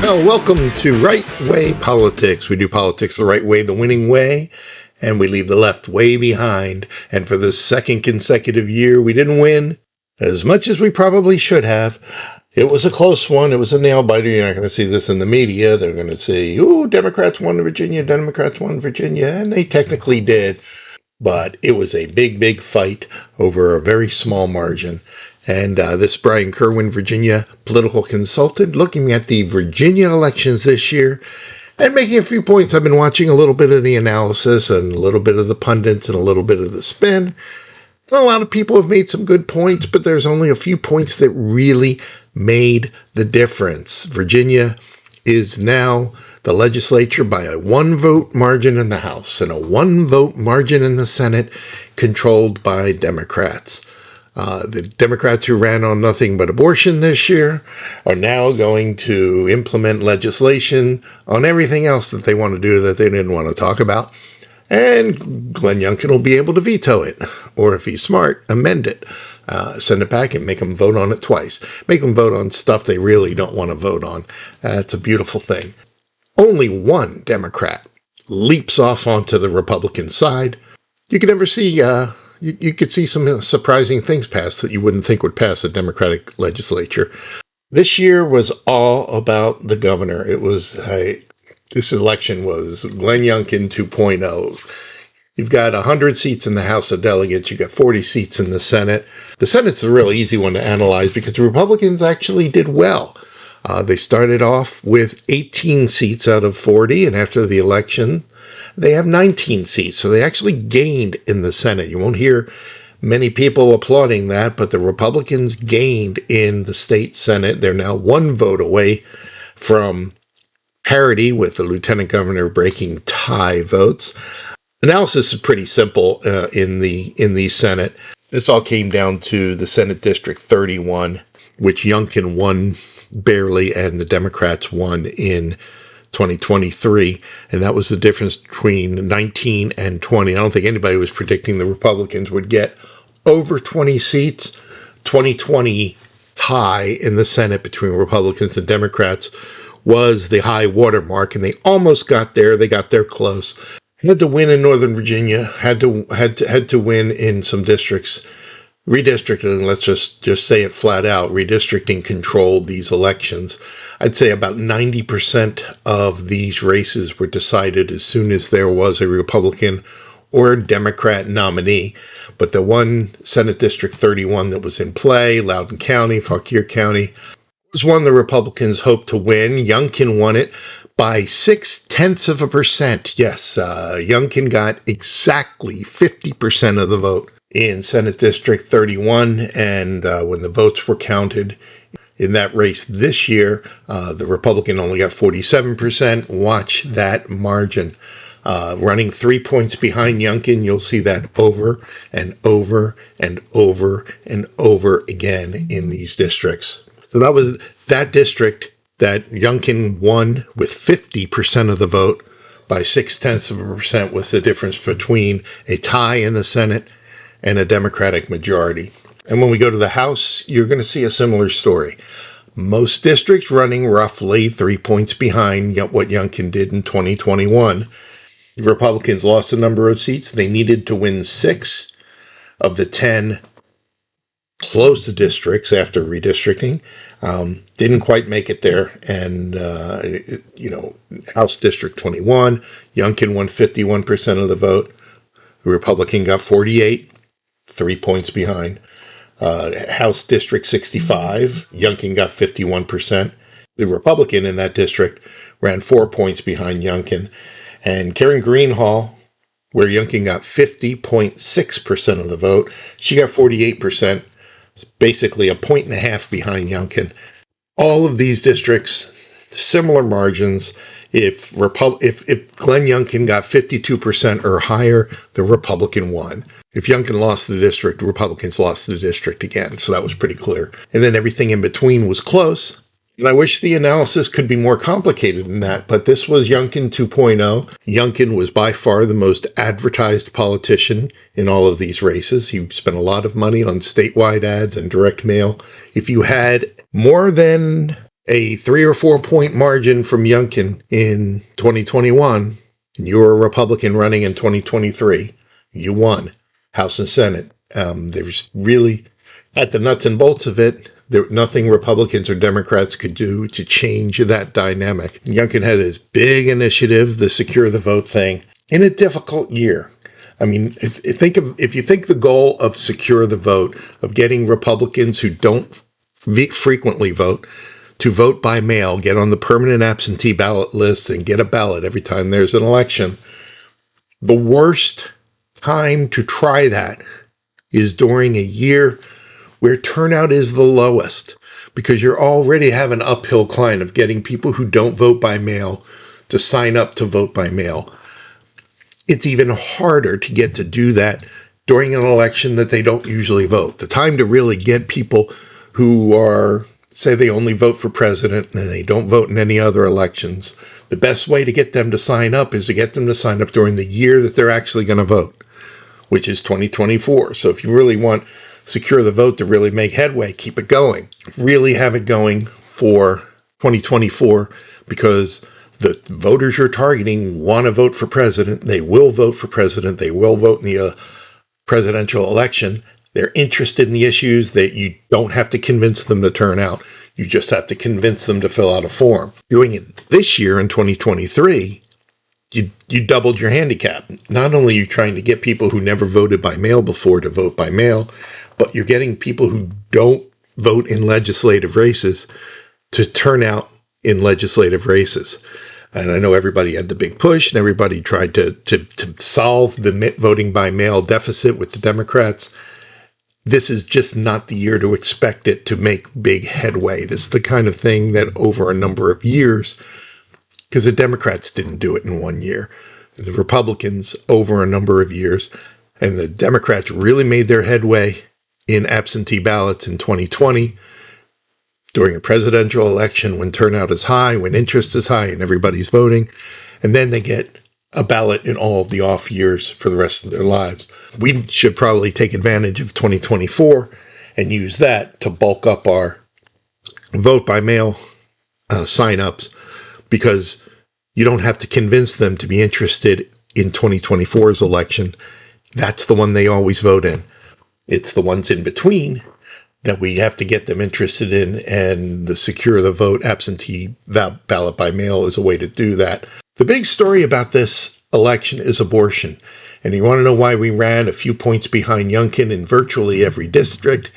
Well, welcome to Right Way Politics. We do politics the right way, the winning way, and we leave the left way behind. And for the second consecutive year, we didn't win as much as we probably should have. It was a close one. It was a nail-biter. You're not going to see this in the media. They're going to say, "Ooh, Democrats won Virginia, Democrats won Virginia," and they technically did. But it was a big, big fight over a very small margin. And this Brian Kirwin, Virginia political consultant, looking at the Virginia elections this year and making a few points. I've been watching a little bit of the analysis and a little bit of the pundits and a little bit of the spin. A lot of people have made some good points, but there's only a few points that really made the difference. Virginia is now the legislature by a 1-vote margin in the House and a 1-vote margin in the Senate, controlled by Democrats. The Democrats who ran on nothing but abortion this year are now going to implement legislation on everything else that they want to do that they didn't want to talk about. And Glenn Youngkin will be able to veto it. Or if he's smart, amend it. Send it back and make them vote on it twice. Make them vote on stuff they really don't want to vote on. That's a beautiful thing. Only one Democrat leaps off onto the Republican side. You can never see... You could see some surprising things pass that you wouldn't think would pass a Democratic legislature. This year was all about the governor. It was this election was Glenn Youngkin 2.0. You've got 100 seats in the House of Delegates. You've got 40 seats in the Senate. The Senate's a really easy one to analyze because the Republicans actually did well. They started off with 18 seats out of 40, and after the election, they have 19 seats, so they actually gained in the Senate. You won't hear many people applauding that, but the Republicans gained in the state Senate. They're now 1 vote away from parity, with the lieutenant governor breaking tie votes. Analysis is pretty simple in the Senate. This all came down to the Senate District 31, which Youngkin won barely, and the Democrats won in 2023, and that was the difference between 19 and 20. I don't think anybody was predicting the Republicans would get over 20 seats. 2020 tie in the Senate between Republicans and Democrats was the high watermark, and they almost got there. They got there close. Had to win in Northern Virginia. Had to win in some districts. Redistricting, let's just say it flat out, redistricting controlled these elections. I'd say about 90% of these races were decided as soon as there was a Republican or Democrat nominee. But the one Senate District 31 that was in play, Loudoun County, Fauquier County, was one the Republicans hoped to win. Youngkin won it by 0.6%. Yes, Youngkin got exactly 50% of the vote in Senate District 31, and when the votes were counted in that race this year, the Republican only got 47%. Watch that margin. Running 3 points behind Youngkin, you'll see that over and over and over and over again in these districts. So that was that district that Youngkin won with 50% of the vote by 0.6% was the difference between a tie in the Senate and a Democratic majority. And when we go to the House, you're going to see a similar story. Most districts running roughly 3 points behind what Youngkin did in 2021. The Republicans lost a number of seats. They needed to win 6 of the 10 close districts after redistricting. Didn't quite make it there. And, House District 21, Youngkin won 51% of the vote. The Republican got 48. 3 points behind. House District 65, Youngkin got 51%. The Republican in that district ran 4 points behind Youngkin. And Karen Greenhall, where Youngkin got 50.6% of the vote, she got 48%, basically a 1.5 behind Youngkin. All of these districts, similar margins. If Glenn Youngkin got 52% or higher, the Republican won. If Youngkin lost the district, Republicans lost the district again. So that was pretty clear. And then everything in between was close. And I wish the analysis could be more complicated than that, but this was Youngkin 2.0. Youngkin was by far the most advertised politician in all of these races. He spent a lot of money on statewide ads and direct mail. If you had more than a 3 or 4 point margin from Youngkin in 2021, and you were a Republican running in 2023, you won House and Senate. There's really, at the nuts and bolts of it, there nothing Republicans or Democrats could do to change that dynamic. Youngkin had his big initiative, the Secure the Vote thing, in a difficult year. I mean, if you think the goal of Secure the Vote, of getting Republicans who don't frequently vote to vote by mail, get on the permanent absentee ballot list, and get a ballot every time there's an election, the worst time to try that is during a year where turnout is the lowest, because you're already have an uphill climb of getting people who don't vote by mail to sign up to vote by mail. It's even harder to get to do that during an election that they don't usually vote. The time to really get people who are, say they only vote for president and they don't vote in any other elections, the best way to get them to sign up is to get them to sign up during the year that they're actually going to vote, which is 2024. So if you really want Secure the Vote to really make headway, keep it going. Really have it going for 2024, because the voters you're targeting want to vote for president. They will vote for president. They will vote in the presidential election. They're interested in the issues that you don't have to convince them to turn out. You just have to convince them to fill out a form. Doing it this year in 2023, you doubled your handicap. Not only are you trying to get people who never voted by mail before to vote by mail, but you're getting people who don't vote in legislative races to turn out in legislative races. And I know everybody had the big push and everybody tried to solve the voting by mail deficit with the Democrats. This is just not the year to expect it to make big headway. This is the kind of thing that over a number of years, because the Democrats didn't do it in 1 year, the Republicans over a number of years, and the Democrats really made their headway in absentee ballots in 2020 during a presidential election when turnout is high, when interest is high and everybody's voting, and then they get a ballot in all of the off years for the rest of their lives. We should probably take advantage of 2024 and use that to bulk up our vote by mail signups, because you don't have to convince them to be interested in 2024's election. That's the one they always vote in. It's the ones in between that we have to get them interested in, and the Secure the Vote absentee ballot by mail is a way to do that. The big story about this election is abortion. And you want to know why we ran a few points behind Youngkin in virtually every district?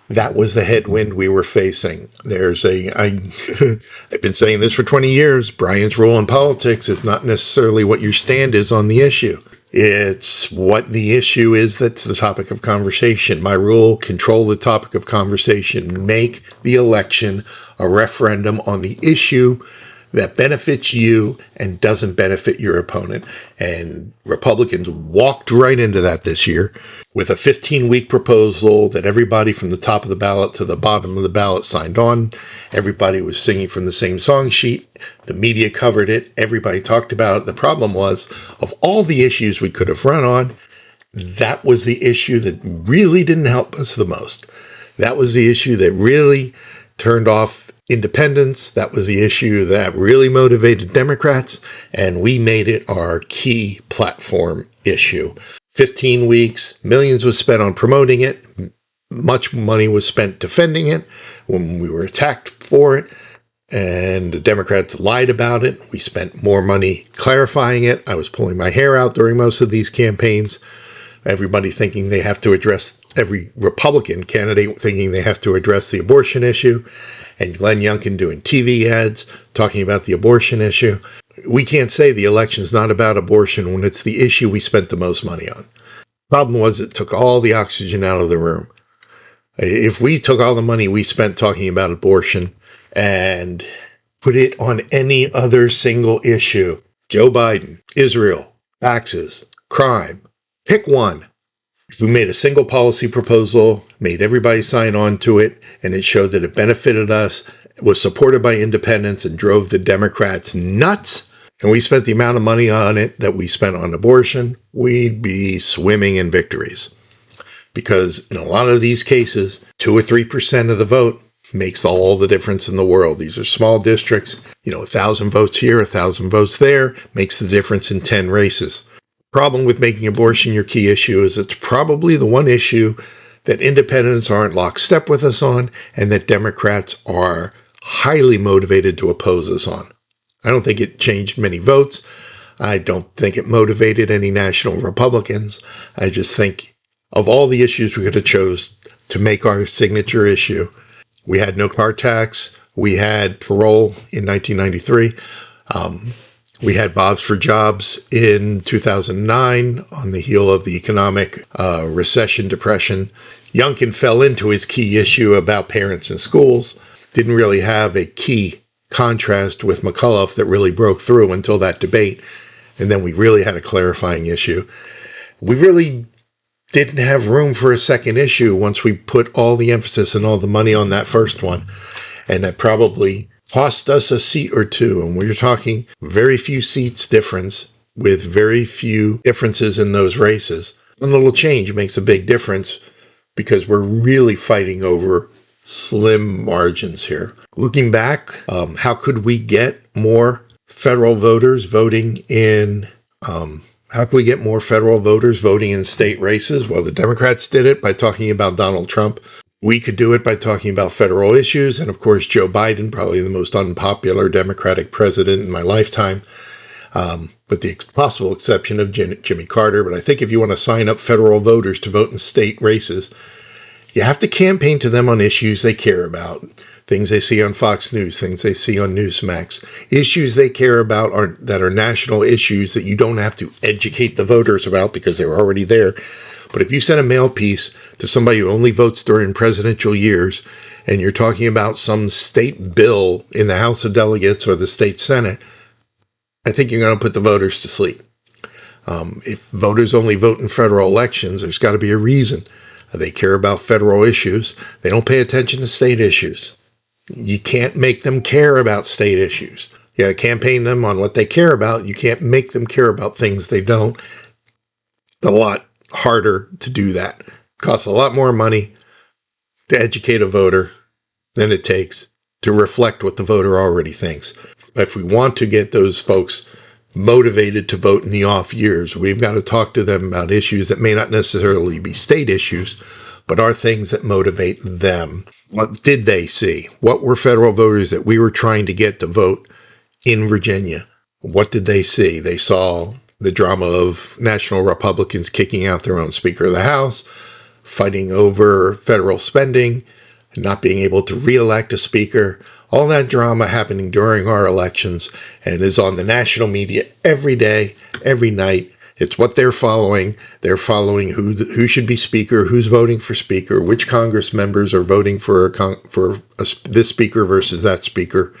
That was the headwind we were facing. I've been saying this for 20 years. Brian's role in politics is not necessarily what your stand is on the issue. It's what the issue is that's the topic of conversation. My rule, control the topic of conversation. Make the election a referendum on the issue that benefits you and doesn't benefit your opponent. And Republicans walked right into that this year with a 15-week proposal that everybody from the top of the ballot to the bottom of the ballot signed on. Everybody was singing from the same song sheet. The media covered it. Everybody talked about it. The problem was, of all the issues we could have run on, that was the issue that really didn't help us the most. That was the issue that really turned off independents. That was the issue that really motivated Democrats, and we made it our key platform issue. 15 weeks, millions was spent on promoting it. Much money was spent defending it when we were attacked for it, and the Democrats lied about it. We spent more money clarifying it. I was pulling my hair out during most of these campaigns. Everybody thinking they have to address, every Republican candidate thinking they have to address the abortion issue, and Glenn Youngkin doing TV ads talking about the abortion issue. We can't say the election's not about abortion when it's the issue we spent the most money on. Problem was, it took all the oxygen out of the room. If we took all the money we spent talking about abortion and put it on any other single issue, Joe Biden, Israel, taxes, crime, pick one. If we made a single policy proposal, made everybody sign on to it, and it showed that it benefited us was supported by independents and drove the Democrats nuts, and we spent the amount of money on it that we spent on abortion, we'd be swimming in victories. Because in a lot of these cases, 2 or 3% of the vote makes all the difference in the world. These are small districts. 1,000 votes here, 1,000 votes there makes the difference in 10 races. Problem with making abortion your key issue is it's probably the one issue that independents aren't lockstep with us on and that Democrats are highly motivated to oppose us on. I don't think it changed many votes. I don't think it motivated any national Republicans. I just think of all the issues we could have chose to make our signature issue, we had no car tax. We had parole in 1993. We had Bob's for Jobs in 2009 on the heel of the economic recession, depression. Youngkin fell into his key issue about parents and schools. Didn't really have a key contrast with McAuliffe that really broke through until that debate. And then we really had a clarifying issue. We really didn't have room for a second issue once we put all the emphasis and all the money on that first one. And that probably cost us a seat or two. And we're talking very few seats difference with very few differences in those races. A little change makes a big difference because we're really fighting over slim margins here. Looking back, how could we get more federal voters voting in state races? Well, the Democrats did it by talking about Donald Trump. We could do it by talking about federal issues. And of course, Joe Biden, probably the most unpopular Democratic president in my lifetime, with the possible exception of Jimmy Carter. But I think if you want to sign up federal voters to vote in state races, you have to campaign to them on issues they care about. Things they see on Fox News, things they see on Newsmax. Issues they care about that are national issues that you don't have to educate the voters about because they're already there. But if you send a mail piece to somebody who only votes during presidential years, and you're talking about some state bill in the House of Delegates or the state Senate, I think you're going to put the voters to sleep. If voters only vote in federal elections, there's got to be a reason. They care about federal issues. They don't pay attention to state issues. You can't make them care about state issues. You got to campaign them on what they care about. You can't make them care about things they don't. It's a lot harder to do that. It costs a lot more money to educate a voter than it takes to reflect what the voter already thinks. If we want to get those folks motivated to vote in the off years, we've got to talk to them about issues that may not necessarily be state issues, but are things that motivate them. What did they see? What were federal voters that we were trying to get to vote in Virginia? What did they see? They saw the drama of national Republicans kicking out their own Speaker of the House, fighting over federal spending, not being able to reelect a speaker. All that drama happening during our elections and is on the national media every day, every night. It's what they're following. They're following who should be speaker, who's voting for speaker, which Congress members are voting for this speaker versus that speaker.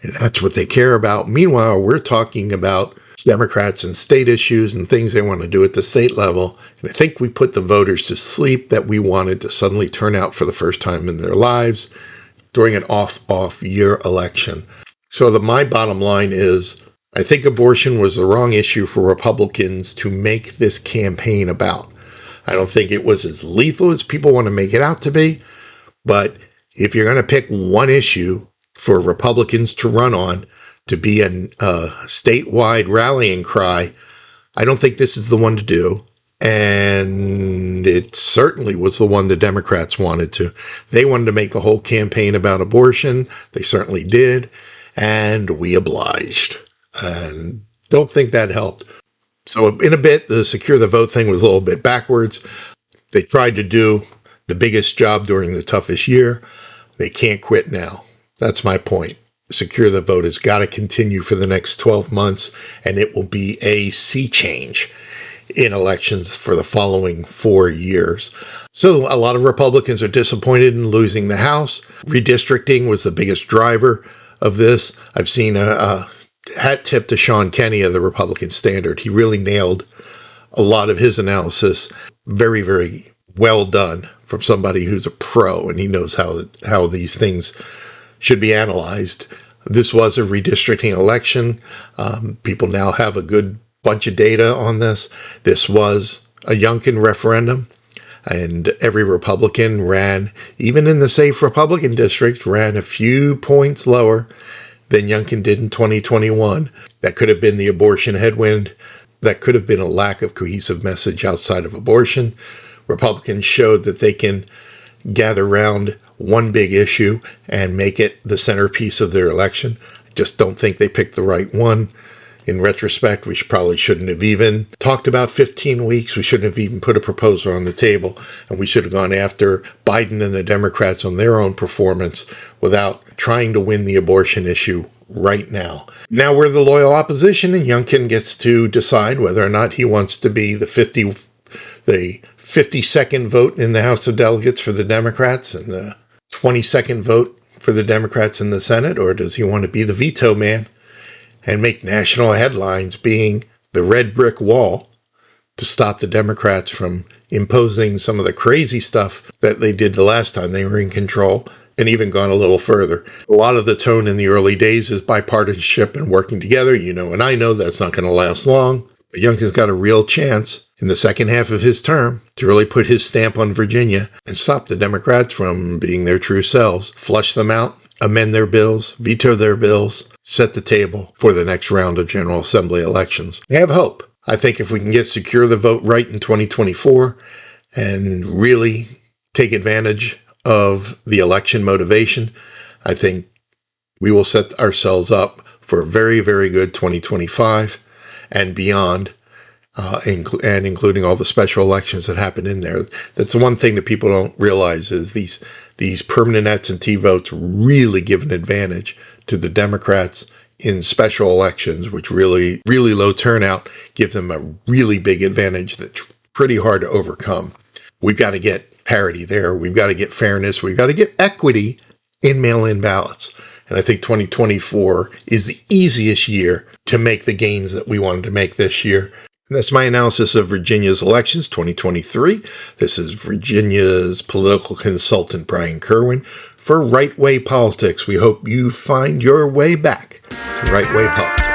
And that's what they care about. Meanwhile, we're talking about Democrats and state issues and things they want to do at the state level. And I think we put the voters to sleep that we wanted to suddenly turn out for the first time in their lives during an off-year election. So my bottom line is, I think abortion was the wrong issue for Republicans to make this campaign about. I don't think it was as lethal as people want to make it out to be, but if you're going to pick one issue for Republicans to run on to be a statewide rallying cry, I don't think this is the one to do. And it certainly was the one the Democrats wanted to. They wanted to make the whole campaign about abortion. They certainly did. And we obliged. And don't think that helped. So in a bit, the secure the vote thing was a little bit backwards. They tried to do the biggest job during the toughest year. They can't quit now. That's my point. Secure the vote has got to continue for the next 12 months, and it will be a sea change in elections for the following 4 years. So a lot of Republicans are disappointed in losing the House. Redistricting was the biggest driver of this. I've seen a hat tip to Sean Kenney of the Republican Standard. He really nailed a lot of his analysis. Very, very well done from somebody who's a pro, and he knows how these things should be analyzed. This was a redistricting election. People now have a good bunch of data on this. This was a Youngkin referendum, and every Republican ran, even in the safe Republican district, ran a few points lower than Youngkin did in 2021. That could have been the abortion headwind. That could have been a lack of cohesive message outside of abortion. Republicans showed that they can gather around one big issue and make it the centerpiece of their election. I just don't think they picked the right one. In retrospect, we probably shouldn't have even talked about 15 weeks. We shouldn't have even put a proposal on the table. And we should have gone after Biden and the Democrats on their own performance without trying to win the abortion issue right now. Now we're the loyal opposition, and Youngkin gets to decide whether or not he wants to be the 52nd vote in the House of Delegates for the Democrats and the 22nd vote for the Democrats in the Senate, or does he want to be the veto man and make national headlines being the red brick wall to stop the Democrats from imposing some of the crazy stuff that they did the last time they were in control, and even gone a little further. A lot of the tone in the early days is bipartisanship and working together. You know, and I know that's not going to last long. But Youngkin's got a real chance in the second half of his term to really put his stamp on Virginia and stop the Democrats from being their true selves, flush them out, amend their bills, veto their bills, set the table for the next round of General Assembly elections. I have hope. I think if we can secure the vote right in 2024 and really take advantage of the election motivation, I think we will set ourselves up for a very, very good 2025 and beyond, and including all the special elections that happen in there. That's the one thing that people don't realize is these permanent absentee votes really give an advantage to the Democrats in special elections, which really, really low turnout give them a really big advantage that's pretty hard to overcome. We've got to get parity there. We've got to get fairness. We've got to get equity in mail-in ballots. And I think 2024 is the easiest year to make the gains that we wanted to make this year. And that's my analysis of Virginia's elections 2023. This is Virginia's political consultant, Brian Kirwin, for Right Way Politics. We hope you find your way back to Right Way Politics.